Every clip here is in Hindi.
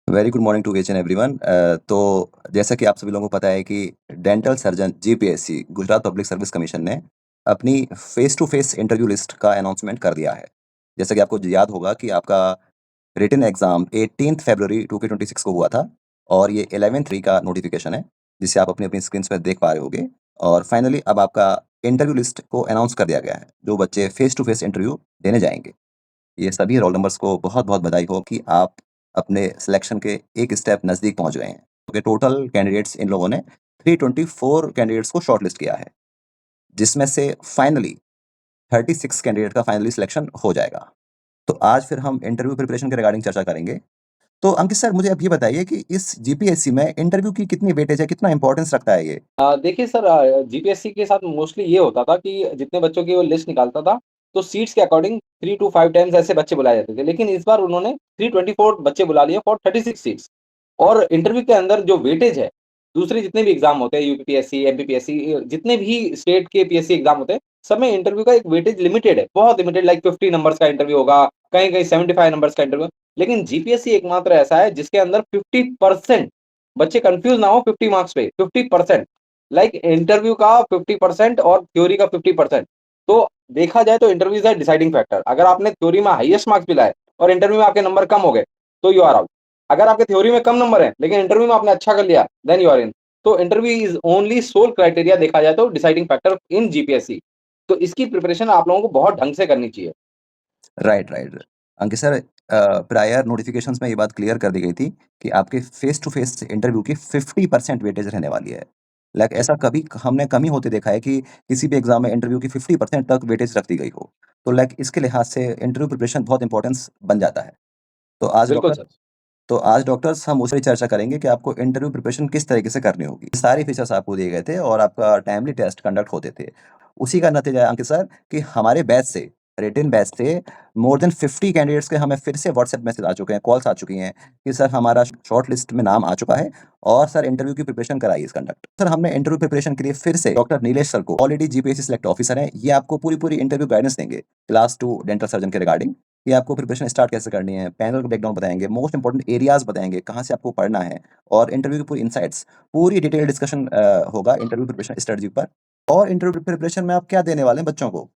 Very good morning to each and everyone. तो जैसा कि आप सभी लोगों को पता है कि dental surgeon GPSC Gujarat public service commission ने अपनी face to face interview list का अनाउंसमेंट कर दिया है। जैसा कि आपको याद होगा कि आपका रिटन एग्जाम 18 फरवरी 2026 को हुआ था और ये 11/3 का नोटिफिकेशन है, जिसे आप अपनी अपनी स्क्रीन पर देख पा रहे होगे। और फाइनली अब आपका इंटरव्यू लिस्ट को अनाउंस कर दिया गया है, जो बच्चे फेस टू फेस इंटरव्यू देने जाएंगे। ये सभी रोल नंबर्स को बहुत-बहुत बधाई हो कि आप अपने सिलेक्शन के एक स्टेप नज़दीक पहुँच गए हैं। क्योंकि टोटल कैंडिडेट्स इन लोगों ने 324 कैंडिडेट्स को शॉर्टलिस्ट किया है, जिसमें से फाइनली 36 कैंडिडेट का फाइनली सिलेक्शन हो जाएगा। तो आज फिर हम इंटरव्यू प्रिपरेशन के रिगार्डिंग चर्चा करेंगे। तो अंकित सर, मुझे अब ये बताइए कि इस जीपीएससी में इंटरव्यू की कितनी वेटेज है, कितना इम्पोर्टेंस रखता है ये? देखिए सर, जीपीएससी के साथ मोस्टली ये होता था कि जितने बच्चों की वो लिस्ट निकालता था, तो सीट्स के अकॉर्डिंग 3 टू 5 टाइम्स ऐसे बच्चे बुलाए जाते थे। लेकिन इस बार उन्होंने 324 बच्चे बुला लिए फॉर 36 सीट्स। और इंटरव्यू के अंदर जो वेटेज है, दूसरे जितने भी एग्ज़ाम होते हैं यूपीपीएससी, एमपीपीएससी, जितने भी स्टेट के पीएससी एग्ज़ाम होते हैं, सब में इंटरव्यू का एक वेटेज लिमिटेड है, बहुत लिमिटेड, लाइक 50 नंबर्स का इंटरव्यू होगा, कहीं-कहीं 75 नंबर्स का इंटरव्यू। लेकिन जीपीएससी एकमात्र ऐसा है जिसके अंदर 50% बच्चे कन्फ्यूज़ ना हो 50 मार्क्स पे, 50% लाइक इंटरव्यू का 50% और थ्योरी का 50%। तो देखा जाए तो interview is a deciding factor. अगर आपने थ्योरी में हाईएस्ट मार्क्स भी लाए और इंटरव्यू में आपके नंबर कम हो गए, तो यू आर आउट। अगर आपके थ्योरी में कम नंबर हैं, लेकिन इंटरव्यू में आपने अच्छा कर लिया, देन यू आर इन। तो interview is only sole criteria देखा जाए तो डिसाइडिंग फैक्टर इन जीपीएससी। तो इसकी प्रिपरेशन आप लोगों को बहुत ढंग से करनी चाहिए। Right, right. Ankit sir, prior notifications में ये बात क्लियर कर दी गई थी कि आपके फेस टू फेस इंटरव्यू की 50% वेटेज रहने वाली है। लाइक जी। ऐसा कभी हमने कम ही होते देखा है कि किसी भी एग्जाम में इंटरव्यू की 50% तक वेटेज रख दी गई हो। तो लाइक इसके लिहाज से इंटरव्यू प्रिपरेशन बहुत इंपॉर्टेंस बन जाता है। तो आज बिल्कुल डॉक्टर सर। तो आज डॉक्टर्स हम उसी चर्चा करेंगे कि आपको इंटरव्यू प्रिपरेशन किस तरीके से करनी होगी। सारे फीचर्स आपको दिए गए थे और आपका टाइमली टेस्ट कंडक्ट होते थे। उसी का नतीजा है अंकित सर कि हमारे बैच से, रिटेन बैच से मोर देन 50 कैंडिडेट्स के हमें फिर से व्हाट्सएप मैसेज आ चुके हैं, कॉल्स आ चुकी हैं कि सर हमारा शॉर्ट लिस्ट में नाम आ चुका है और सर इंटरव्यू की प्रिपरेशन कराइए इस कंडक्ट। सर हमने इंटरव्यू प्रिपरेशन के लिए फिर से डॉक्टर नीलेश सर को, ऑलरेडी जीपीएससी सिलेक्ट ऑफिसर हैं, ये आपको पूरी-पूरी इंटरव्यू गाइडेंस देंगे क्लास 2 डेंटल सर्जन के रिगार्डिंग। कि आपको प्रिपरेशन स्टार्ट कैसे करनी है, पैनल का ब्रेकडाउन बताएँगे, मोस्ट इंपोर्टेंट एरियाज़ बताएँगे, कहाँ से आपको पढ़ना है और इंटरव्यू की पूरी इनसाइट्स, पूरी डिटेल डिस्कशन होगा इंटरव्यू प्रिपरेशन स्ट्रेटजी पर। और इंटरव्यू प्रिपरेशन में आप क्या देने वाले हैं बच्चों को?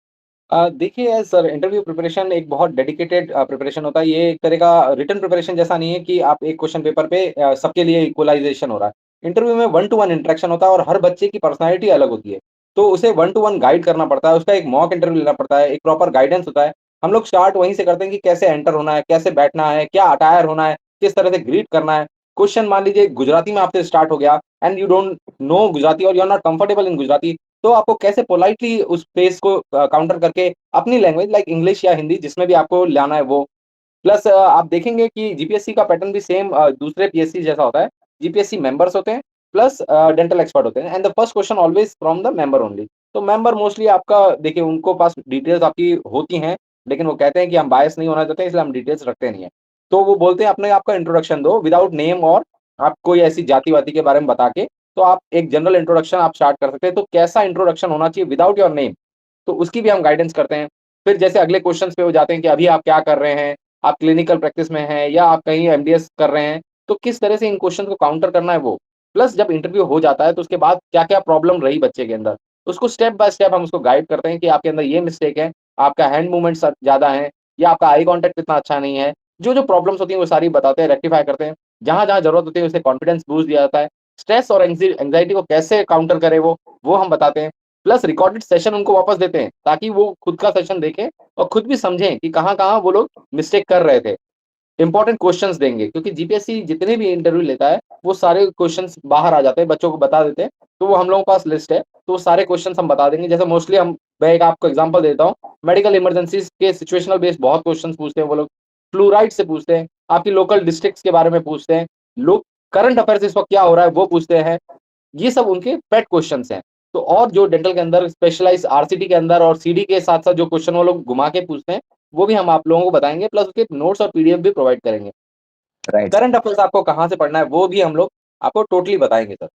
देखिए सर, इंटरव्यू प्रिपरेशन एक बहुत डेडिकेटेड प्रिपरेशन होता है। ये एक तरह का रिटन प्रिपरेशन जैसा नहीं है कि आप एक क्वेश्चन पेपर पे सबके लिए इक्वलाइज़ेशन हो रहा है। इंटरव्यू में वन टू वन इंटरेक्शन होता है और हर बच्चे की पर्सनैलिटी अलग होती है। तो उसे वन टू वन गाइड करना पड़ता है, उसका एक मॉक इंटरव्यू लेना पड़ता है, एक प्रॉपर गाइडेंस होता है। हम लोग स्टार्ट वहीं से करते हैं कि कैसे एंटर होना है, कैसे बैठना है, क्या अटायर होना है, किस तरह से ग्रीट करना है। क्वेश्चन मान लीजिए गुजराती में आपसे स्टार्ट हो गया and you don't know Gujarati और you are not comfortable in Gujarati, तो आपको कैसे पोलाइटली उस फेस को काउंटर करके अपनी लैंग्वेज लाइक इंग्लिश या हिंदी जिसमें भी आपको लाना है वो। प्लस आप देखेंगे कि जीपीएससी का पैटर्न भी सेम दूसरे पीएससी जैसा होता है। जीपीएससी मेंबर्स होते हैं प्लस डेंटल एक्सपर्ट होते हैं and the first question always from the member only. तो मेंबर मोस्टली आपका देखिए उनको पास डिटेल्स आपकी होती हैं, लेकिन वो कहते हैं कि हम बायस नहीं होना चाहते इसलिए हम डिटेल्स रखते नहीं है। तो वो बोलते हैं अपने आप का इंट्रोडक्शन दो विदाउट नेम और आप कोई ऐसी जाति-वाति के बारे में बता के, तो आप एक जनरल इंट्रोडक्शन आप स्टार्ट कर सकते हैं। तो कैसा इंट्रोडक्शन होना चाहिए विदाउट योर नेम, तो उसकी भी हम गाइडेंस करते हैं। फिर जैसे अगले क्वेश्चन्स पे वो जाते हैं कि अभी आप क्या कर रहे हैं? आप क्लिनिकल प्रैक्टिस में हैं या आप कहीं एमडीएस कर रहे हैं, तो किस तरह से इन क्वेश्चन को काउंटर करना है वो। प्लस जब इंटरव्यू हो जाता है तो उसके बाद क्या-क्या प्रॉब्लम रही बच्चे के अंदर, उसको स्टेप बाय स्टेप हम उसको गाइड करते हैं कि आपके अंदर ये मिस्टेक है, आपका हैंड मूवमेंट्स ज़्यादा है या आपका आई कॉन्टैक्ट इतना अच्छा नहीं है। जो-जो प्रॉब्लम्स होती हैं वो सारी बताते हैं, रेक्टिफाई करते हैं। जहाँ-जहाँ ज़रूरत होती है उसे कॉन्फिडेंस बूस्ट दिया जाता है। स्ट्रेस और एंग्ज़ायटी को कैसे काउंटर करे वो हम बताते हैं। प्लस रिकॉर्डेड सेशन उनको वापस देते हैं, ताकि वो खुद का सेशन देखें और खुद भी समझें कि कहाँ-कहाँ वो लोग मिस्टेक कर रहे थे। इम्पोर्टेंट क्वेश्चन्स देंगे क्योंकि जीपीएससी जितने भी इंटरव्यू लेता है, वो सारे क्वेश्चन्स बाहर आ जाते हैं, बच्चों को बता देते हैं। तो वो हम लोगों के पास लिस्ट है, तो वो सारे क्वेश्चन्स हम बता देंगे। जैसे मोस्टली मैं एक आपको एग्ज़ाम्पल देता हूँ, मेडिकल इमरजेंसीज़ के सिचुएशनल बेस्ड बहुत क्वेश्चन्स पूछते हैं वो लोग। फ्लूराइड से पूछते हैं, आपकी लोकल डिस्ट्रिक्ट्स के बारे में पूछते हैं, लोग करंट अफेयर्स इस वक़्त क्या हो रहा है, वो पूछते हैं। ये सब उनके पेट क्वेश्चन्स हैं। तो और जो डेंटल के अंदर स्पेशलाइज़्ड आरसीटी के अंदर और सीडी के साथ-साथ जो क्वेश्चन वो लोग घुमा के पूछते हैं, वो भी हम आप लोगों को बताएँगे प्लस उसके नोट्स और पीडीएफ भी प्रोवाइड करेंगे। Right sir. करंट अफेयर्स आपको कहाँ से पढ़ना है, वो भी हम लोग आपको टोटली बताएँगे सर।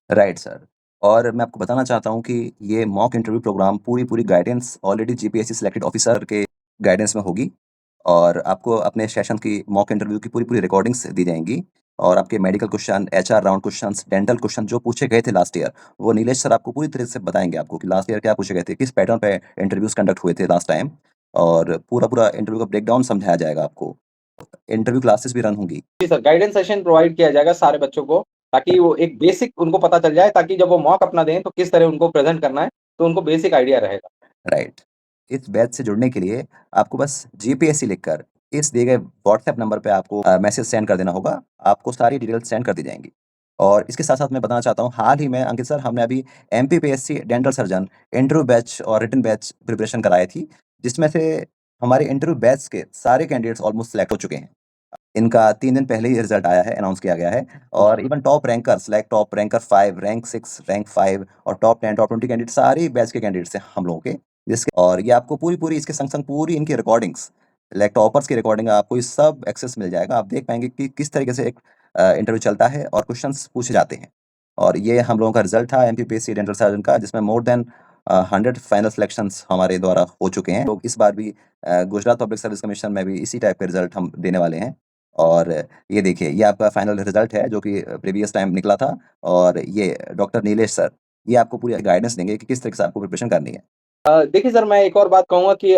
Right sir. और मैं आपको बताना चाहता हूँ कि ये मॉक इंटरव्यू प्रोग्राम पूरी-पूरी guidance already GPSC selected officer के गाइडेंस में होगी। और आपको अपने सेशन की मॉक इंटरव्यू की पूरी-पूरी रिकॉर्डिंग्स दी जाएँगी और आपके medical question, HR round questions, dental question जो पूछे गए थे लास्ट ईयर, वो नीलेश सर आपको पूरी तरह से बताएँगे आपको कि लास्ट ईयर क्या पूछे गए थे, किस पैटर्न पे इंटरव्यूज़ कंडक्ट हुए थे लास्ट टाइम और पूरा-पूरा इंटरव्यू का ब्रेकडाउन समझाया जाएगा आपको। इंटरव्यू क्लासेस भी रन होंगी। जी सर, गाइडेंस सेशन प्रोवाइड किया जाएगा सारे बच्चों को, ताकि वो एक बेसिक उनको पता चल जाए, ताकि जब वो मॉक अपना दें, तो किस तरह उनको प्रेज़ेंट करना है, तो उनको बेसिक आइडिया रहेगा। राइट। इस बैच से जुड़ने के लिए आपको बस जीपीएससी लिखकर इस दिए गए व्हाट्सएप नंबर पे आपको मैसेज सेंड कर देना होगा। आपको सारी डिटेल्स सेंड कर दी जाएँगी। और इसके साथ-साथ मैं बताना चाहता हूँ, हाल ही में अंकित सर हमने अभी MPPSC dental surgeon interview batch और रिटन बैच प्रिपरेशन कराई थी, जिसमें से हमारे इंटरव्यू बैच के सारे कैंडिडेट्स ऑलमोस्ट सेलेक्ट हो चुके हैं। इनका 3 दिन पहले ही रिज़ल्ट आया है, अनाउंस किया गया है और even top rankers like top ranker 5, rank 6, rank 5 और टॉप 10, टॉप 20 कैंडिडेट सारे बैच के कैंडिडेट्स हैं हम लोगों के। जिसके और ये आपको पूरी-पूरी इसके संग-संग पूरी इनकी रिकॉर्डिंग्स, लाइक टॉपर्स की रिकॉर्डिंग आपको ये सब एक्सेस मिल जाएगा। आप देख पाएँगे कि किस तरीके से एक इंटरव्यू चलता है और क्वेश्चन्स पूछे जाते हैं। और ये हम लोगों का रिज़ल्ट था एमपीपीएससी डेंटल सर्जन का, जिसमें मोर देन 100 फाइनल सिलेक्शंस हमारे द्वारा हो चुके हैं। लोग इस बार भी गुजरात पब्लिक सर्विस कमीशन में भी इसी टाइप के रिज़ल्ट हम देने वाले हैं। और ये देखिए, ये आपका फाइनल रिज़ल्ट है जो कि प्रीवियस टाइम निकला था और ये डॉक्टर नीलेश सर, ये आपको पूरी गाइडेंस देंगे कि किस तरीके से आपको प्रिपरेशन करनी है। देखिए सर, मैं एक और बात कहूँगा कि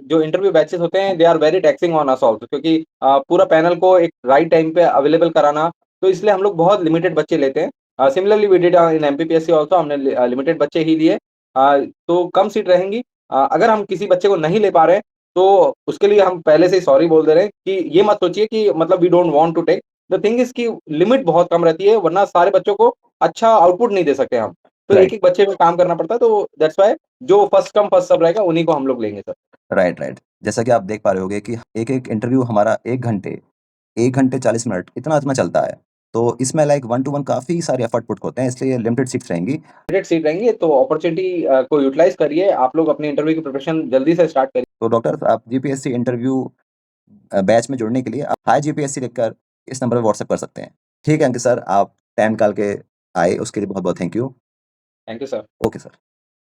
जो इंटरव्यू बैचेज़ होते हैं, they are very taxing on us also, क्योंकि पूरा पैनल को एक राइट टाइम पे अवेलेबल कराना, तो इसलिए हम लोग बहुत लिमिटेड बच्चे लेते हैं। Similarly we did in MPPSC also, हमने लिमिटेड बच्चे ही लिए। तो कम सीट रहेंगी। अगर हम किसी बच्चे को नहीं ले पा रहे हैं, तो उसके लिए हम पहले से ही सॉरी बोल दे रहे हैं कि ये मत सोचिए कि मतलब we don't want to take. The thing is कि लिमिट बहुत कम रहती है, वरना सारे बच्चों को अच्छा आउटपुट नहीं दे सकते हम। तो राइट, एक-एक बच्चे पे काम करना पड़ता है, तो दैट्स व्हाई जो फर्स्ट कम फर्स्ट सर्व रहेगा, उन्हीं को हम लोग लेंगे सर। Right, right. जैसा कि आप देख पा रहे होंगे कि एक-एक इंटरव्यू हमारा 1 घंटे 40 मिनट इतना-इतना चलता है। तो इसमें लाइक वन टू वन काफ़ी सारे एफर्ट पुट होते हैं, इसलिए लिमिटेड सीट्स रहेंगी। लिमिटेड सीट रहेंगी, तो अपॉर्च्युनिटी को यूटिलाइज़ करिए। आप लोग अपनी इंटरव्यू की प्रिपरेशन जल्दी से स्टार्ट करिए। तो डॉक्टर आप जीपीएससी इंटरव्यू बैच में जुड़ने के लिए आप हाय जीपीएससी लिखकर इस नंबर पे व्हाट्सएप कर सकते हैं। ठीक है अंकित सर, आप टाइम निकाल के आए उसके लिए बहुत-बहुत thank you. Thank you sir. Okay sir.